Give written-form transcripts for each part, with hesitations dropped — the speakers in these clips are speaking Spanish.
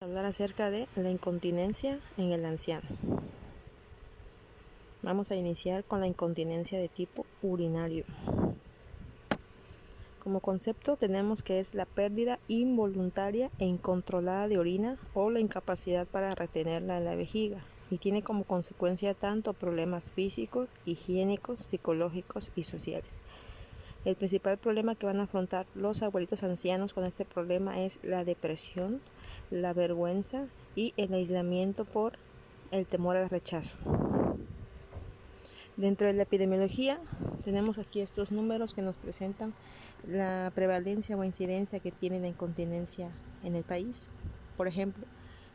Hablar acerca de la incontinencia en el anciano. Vamos a iniciar con la incontinencia de tipo urinario. Como concepto tenemos que es la pérdida involuntaria e incontrolada de orina o la incapacidad para retenerla en la vejiga, y tiene como consecuencia tanto problemas físicos, higiénicos, psicológicos y sociales. El principal problema que van a afrontar los abuelitos ancianos con este problema es la depresión, la vergüenza y el aislamiento por el temor al rechazo. Dentro de la epidemiología tenemos aquí estos números que nos presentan la prevalencia o incidencia que tiene la incontinencia en el país. Por ejemplo,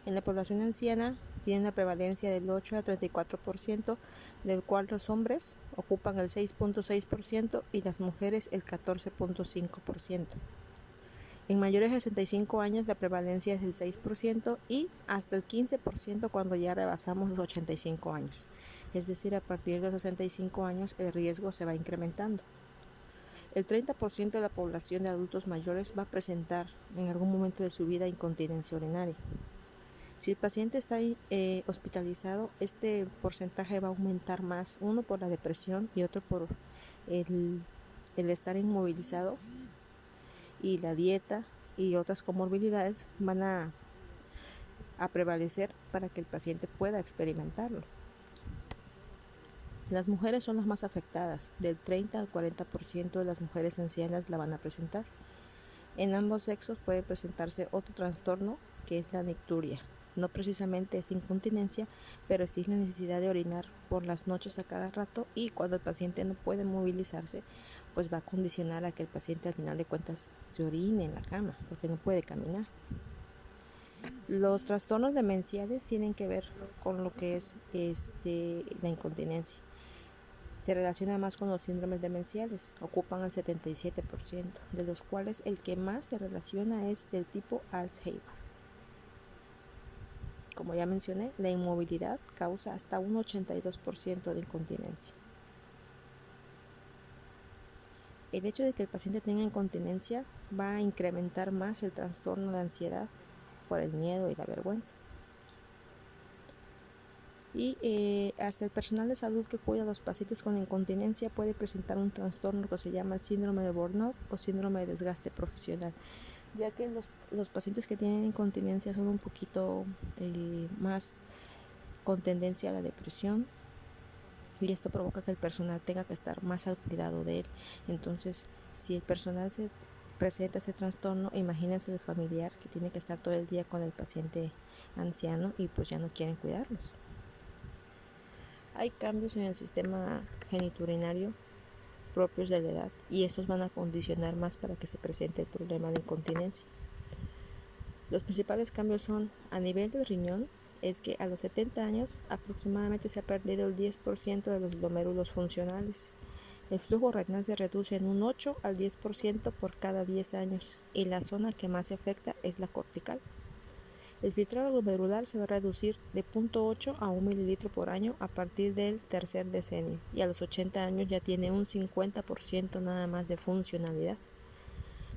en la población anciana tiene una prevalencia del 8 a 34%, del cual los hombres ocupan el 6.6% y las mujeres el 14.5%. En mayores de 65 años la prevalencia es del 6% y hasta el 15% cuando ya rebasamos los 85 años. Es decir, a partir de los 65 años el riesgo se va incrementando. El 30% de la población de adultos mayores va a presentar en algún momento de su vida incontinencia urinaria. Si el paciente está hospitalizado, este porcentaje va a aumentar más, uno por la depresión y otro por el estar inmovilizado, y la dieta y otras comorbilidades van a prevalecer para que el paciente pueda experimentarlo. Las mujeres son las más afectadas, del 30 al 40% de las mujeres ancianas la van a presentar. En ambos sexos puede presentarse otro trastorno que es la nicturia. No precisamente es incontinencia, pero sí la necesidad de orinar por las noches a cada rato, y cuando el paciente no puede movilizarse, pues va a condicionar a que el paciente al final de cuentas se orine en la cama porque no puede caminar. Los trastornos demenciales tienen que ver con lo que es la incontinencia. Se relaciona más con los síndromes demenciales, ocupan el 77%, de los cuales el que más se relaciona es del tipo Alzheimer. Como ya mencioné, la inmovilidad causa hasta un 82% de incontinencia. El hecho de que el paciente tenga incontinencia va a incrementar más el trastorno de ansiedad por el miedo y la vergüenza. Y hasta el personal de salud que cuida a los pacientes con incontinencia puede presentar un trastorno que se llama el síndrome de burnout o síndrome de desgaste profesional, ya que los pacientes que tienen incontinencia son un poquito más con tendencia a la depresión, y esto provoca que el personal tenga que estar más al cuidado de él. Entonces, si el personal se presenta ese trastorno, imagínense el familiar que tiene que estar todo el día con el paciente anciano y pues ya no quieren cuidarlos. Hay cambios en el sistema genitourinario propios de la edad, y estos van a condicionar más para que se presente el problema de incontinencia. Los principales cambios son a nivel del riñón, es que a los 70 años aproximadamente se ha perdido el 10% de los glomérulos funcionales. El flujo renal se reduce en un 8 al 10% por cada 10 años, y la zona que más se afecta es la cortical. El filtrado glomerular se va a reducir de 0.8 a 1 mililitro por año a partir del tercer decenio, y a los 80 años ya tiene un 50% nada más de funcionalidad.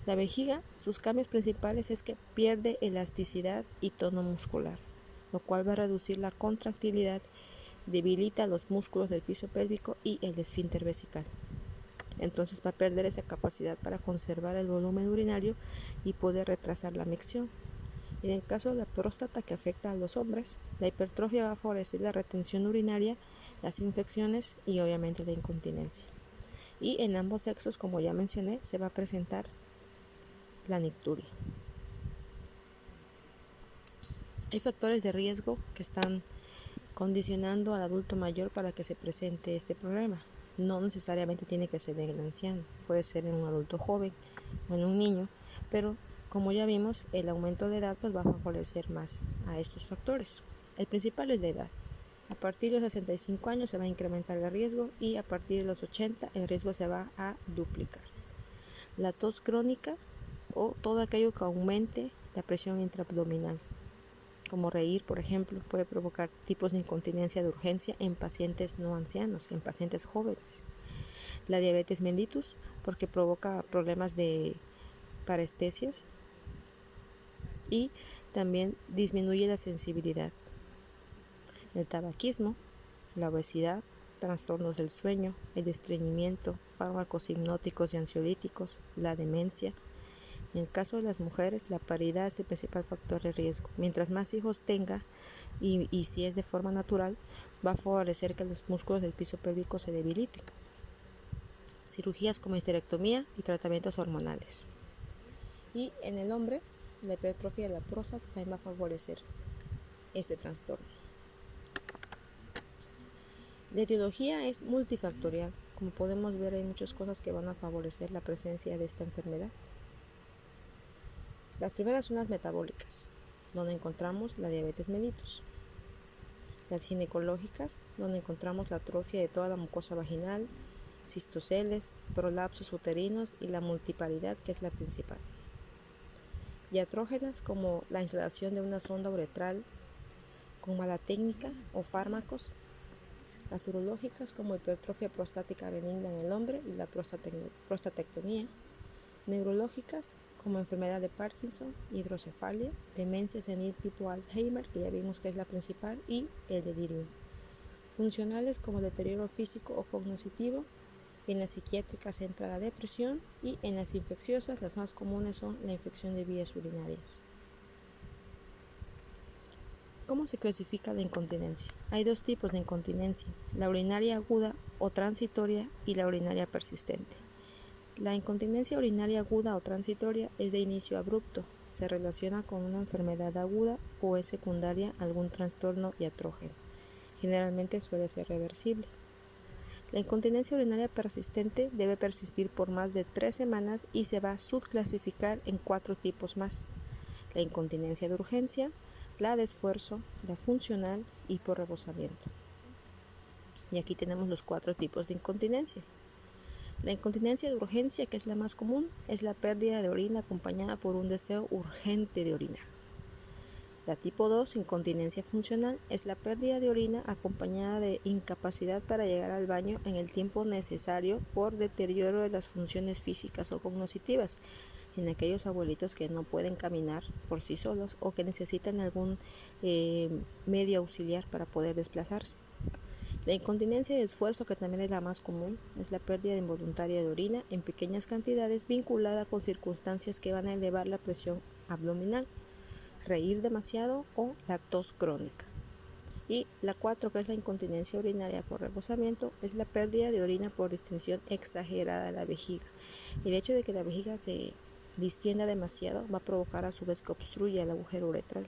La vejiga, sus cambios principales es que pierde elasticidad y tono muscular, lo cual va a reducir la contractilidad, debilita los músculos del piso pélvico y el esfínter vesical. Entonces va a perder esa capacidad para conservar el volumen urinario y poder retrasar la micción. En el caso de la próstata, que afecta a los hombres, la hipertrofia va a favorecer la retención urinaria, las infecciones y obviamente la incontinencia. Y en ambos sexos, como ya mencioné, se va a presentar la nicturia. Hay factores de riesgo que están condicionando al adulto mayor para que se presente este problema. No necesariamente tiene que ser en el anciano, puede ser en un adulto joven o en un niño, pero como ya vimos, el aumento de edad pues va a favorecer más a estos factores. El principal es la edad. A partir de los 65 años se va a incrementar el riesgo, y a partir de los 80 el riesgo se va a duplicar. La tos crónica o todo aquello que aumente la presión intraabdominal, como reír, por ejemplo, puede provocar tipos de incontinencia de urgencia en pacientes no ancianos, en pacientes jóvenes. La diabetes mellitus, porque provoca problemas de parestesias, y también disminuye la sensibilidad. El tabaquismo, la obesidad, trastornos del sueño, el estreñimiento, fármacos hipnóticos y ansiolíticos, la demencia. En el caso de las mujeres, la paridad es el principal factor de riesgo. Mientras más hijos tenga, y si es de forma natural, va a favorecer que los músculos del piso pélvico se debiliten. Cirugías como histerectomía y tratamientos hormonales. Y en el hombre, la hipertrofia de la próstata también va a favorecer este trastorno. La etiología es multifactorial. Como podemos ver, hay muchas cosas que van a favorecer la presencia de esta enfermedad. Las primeras son las metabólicas, donde encontramos la diabetes mellitus. Las ginecológicas, donde encontramos la atrofia de toda la mucosa vaginal, cistoceles, prolapsos uterinos y la multiparidad, que es la principal. Iatrógenas, como la instalación de una sonda uretral con mala técnica o fármacos. Las urológicas, como hipertrofia prostática benigna en el hombre y la prostatectomía. Neurológicas, como enfermedad de Parkinson, hidrocefalia, demencia senil tipo Alzheimer, que ya vimos que es la principal, y el delirium. Funcionales, como deterioro físico o cognitivo. En las psiquiátricas entra la depresión, y en las infecciosas las más comunes son la infección de vías urinarias. ¿Cómo se clasifica la incontinencia? Hay dos tipos de incontinencia, la urinaria aguda o transitoria y la urinaria persistente. La incontinencia urinaria aguda o transitoria es de inicio abrupto, se relaciona con una enfermedad aguda o es secundaria a algún trastorno iatrógeno. Generalmente suele ser reversible. La incontinencia urinaria persistente debe persistir por más de 3 semanas y se va a subclasificar en 4 tipos más: la incontinencia de urgencia, la de esfuerzo, la funcional y por rebosamiento. Y aquí tenemos los 4 tipos de incontinencia. La incontinencia de urgencia, que es la más común, es la pérdida de orina acompañada por un deseo urgente de orinar. La tipo 2, incontinencia funcional, es la pérdida de orina acompañada de incapacidad para llegar al baño en el tiempo necesario por deterioro de las funciones físicas o cognitivas, en aquellos abuelitos que no pueden caminar por sí solos o que necesitan algún medio auxiliar para poder desplazarse. La incontinencia de esfuerzo, que también es la más común, es la pérdida involuntaria de orina en pequeñas cantidades vinculada con circunstancias que van a elevar la presión abdominal, reír demasiado o la tos crónica. Y la 4, que es la incontinencia urinaria por rebosamiento, es la pérdida de orina por distensión exagerada de la vejiga. El hecho de que la vejiga se distienda demasiado va a provocar a su vez que obstruya el agujero uretral.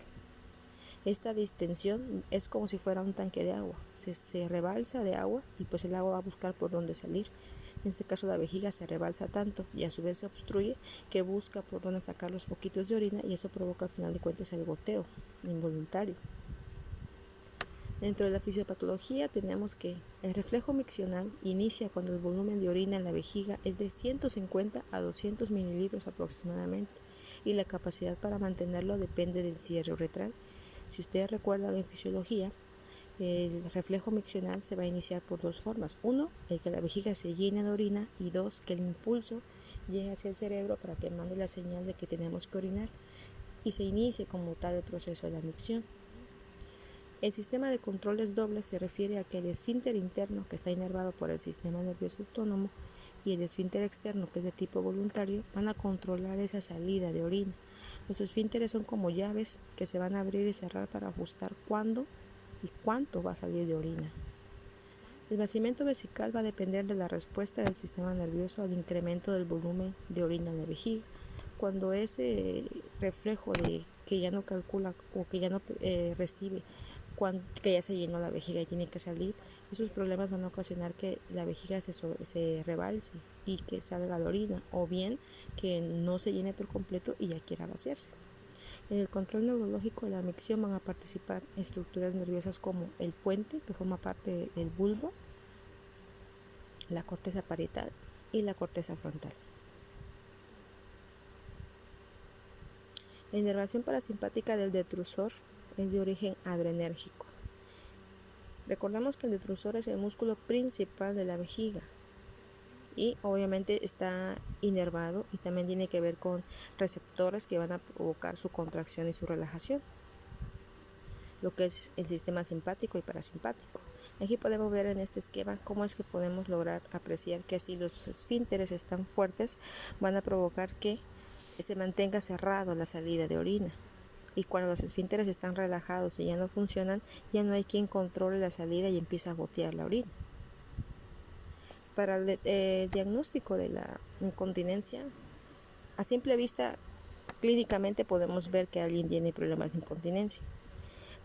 Esta distensión es como si fuera un tanque de agua, se rebalsa de agua y pues el agua va a buscar por dónde salir. En este caso la vejiga se rebalsa tanto y a su vez se obstruye que busca por dónde sacar los poquitos de orina, y eso provoca al final de cuentas el goteo involuntario. Dentro de la fisiopatología tenemos que el reflejo miccional inicia cuando el volumen de orina en la vejiga es de 150 a 200 mililitros aproximadamente, y la capacidad para mantenerlo depende del cierre uretral. Si ustedes recuerdan en fisiología, el reflejo miccional se va a iniciar por 2 formas. 1, el que la vejiga se llene de orina, y 2, que el impulso llegue hacia el cerebro para que mande la señal de que tenemos que orinar y se inicie como tal el proceso de la micción. El sistema de controles dobles se refiere a que el esfínter interno, que está inervado por el sistema nervioso autónomo, y el esfínter externo, que es de tipo voluntario, van a controlar esa salida de orina. Los esfínteres son como llaves que se van a abrir y cerrar para ajustar cuándo y cuánto va a salir de orina. El vaciamiento vesical va a depender de la respuesta del sistema nervioso al incremento del volumen de orina en la vejiga. Cuando ese reflejo de que ya no calcula o que ya no recibe, que ya se llenó la vejiga y tiene que salir, esos problemas van a ocasionar que la vejiga se rebalse y que salga la orina, o bien que no se llene por completo y ya quiera vaciarse. En el control neurológico de la micción van a participar estructuras nerviosas como el puente, que forma parte del bulbo, la corteza parietal y la corteza frontal. La inervación parasimpática del detrusor es de origen adrenérgico. Recordamos que el detrusor es el músculo principal de la vejiga. y obviamente está inervado y también tiene que ver con receptores que van a provocar su contracción y su relajación, lo que es el sistema simpático y parasimpático. Aquí podemos ver en este esquema cómo es que podemos lograr apreciar que si los esfínteres están fuertes van a provocar que se mantenga cerrado la salida de orina, y cuando los esfínteres están relajados y ya no funcionan, ya no hay quien controle la salida y empieza a gotear la orina. Para el diagnóstico de la incontinencia, a simple vista, clínicamente podemos ver que alguien tiene problemas de incontinencia,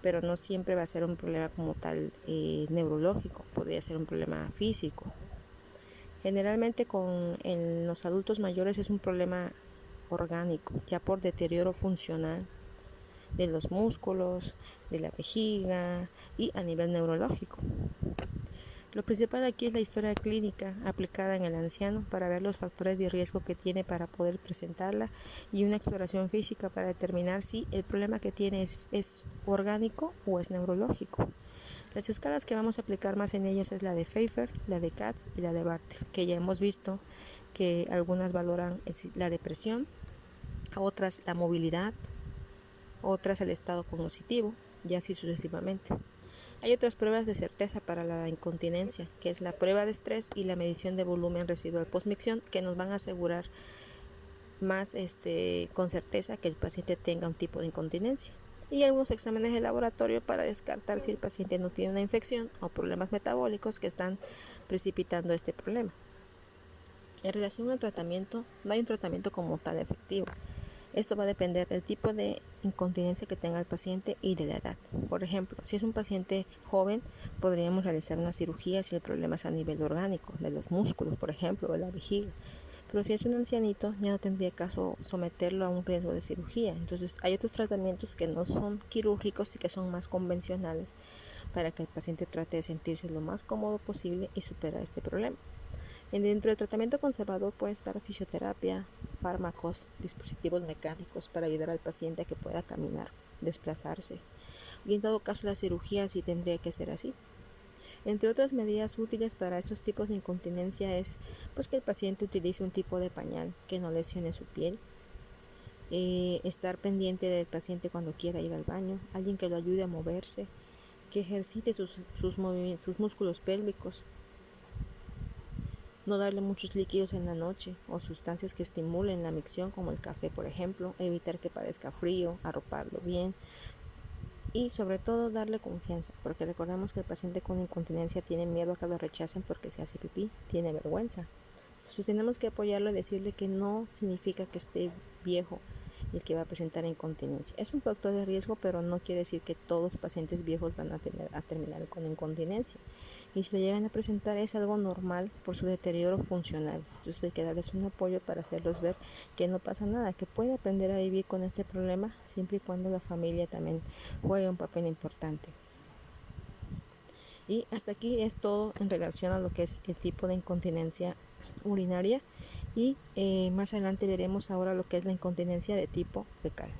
pero no siempre va a ser un problema como tal neurológico, podría ser un problema físico. Generalmente en los adultos mayores es un problema orgánico, ya por deterioro funcional de los músculos, de la vejiga y a nivel neurológico. Lo principal aquí es la historia clínica aplicada en el anciano para ver los factores de riesgo que tiene para poder presentarla y una exploración física para determinar si el problema que tiene es orgánico o es neurológico. Las escalas que vamos a aplicar más en ellos es la de Pfeiffer, la de Katz y la de Bartel, que ya hemos visto que algunas valoran la depresión, otras la movilidad, otras el estado cognitivo y así sucesivamente. Hay otras pruebas de certeza para la incontinencia, que es la prueba de estrés y la medición de volumen residual postmicción, que nos van a asegurar más con certeza que el paciente tenga un tipo de incontinencia. Y hay unos exámenes de laboratorio para descartar si el paciente no tiene una infección o problemas metabólicos que están precipitando este problema. En relación al tratamiento, no hay un tratamiento como tal efectivo. Esto va a depender del tipo de incontinencia que tenga el paciente y de la edad. Por ejemplo, si es un paciente joven, podríamos realizar una cirugía si el problema es a nivel orgánico, de los músculos, por ejemplo, o de la vejiga. Pero si es un ancianito, ya no tendría caso someterlo a un riesgo de cirugía. Entonces, hay otros tratamientos que no son quirúrgicos y que son más convencionales para que el paciente trate de sentirse lo más cómodo posible y superar este problema. Dentro del tratamiento conservador puede estar fisioterapia, fármacos, dispositivos mecánicos para ayudar al paciente a que pueda caminar, desplazarse. Y en todo caso la cirugía sí tendría que ser así. Entre otras medidas útiles para estos tipos de incontinencia es pues, que el paciente utilice un tipo de pañal que no lesione su piel, estar pendiente del paciente cuando quiera ir al baño, alguien que lo ayude a moverse, que ejercite sus músculos pélvicos, no darle muchos líquidos en la noche o sustancias que estimulen la micción como el café, por ejemplo, evitar que padezca frío, arroparlo bien y sobre todo darle confianza, porque recordemos que el paciente con incontinencia tiene miedo a que lo rechacen porque se hace pipí, tiene vergüenza. Entonces tenemos que apoyarlo y decirle que no significa que esté viejo el que va a presentar incontinencia. Es un factor de riesgo, pero no quiere decir que todos los pacientes viejos van a terminar con incontinencia. Y si lo llegan a presentar es algo normal por su deterioro funcional. Entonces hay que darles un apoyo para hacerlos ver que no pasa nada, que puede aprender a vivir con este problema siempre y cuando la familia también juegue un papel importante. Y hasta aquí es todo en relación a lo que es el tipo de incontinencia urinaria y más adelante veremos ahora lo que es la incontinencia de tipo fecal.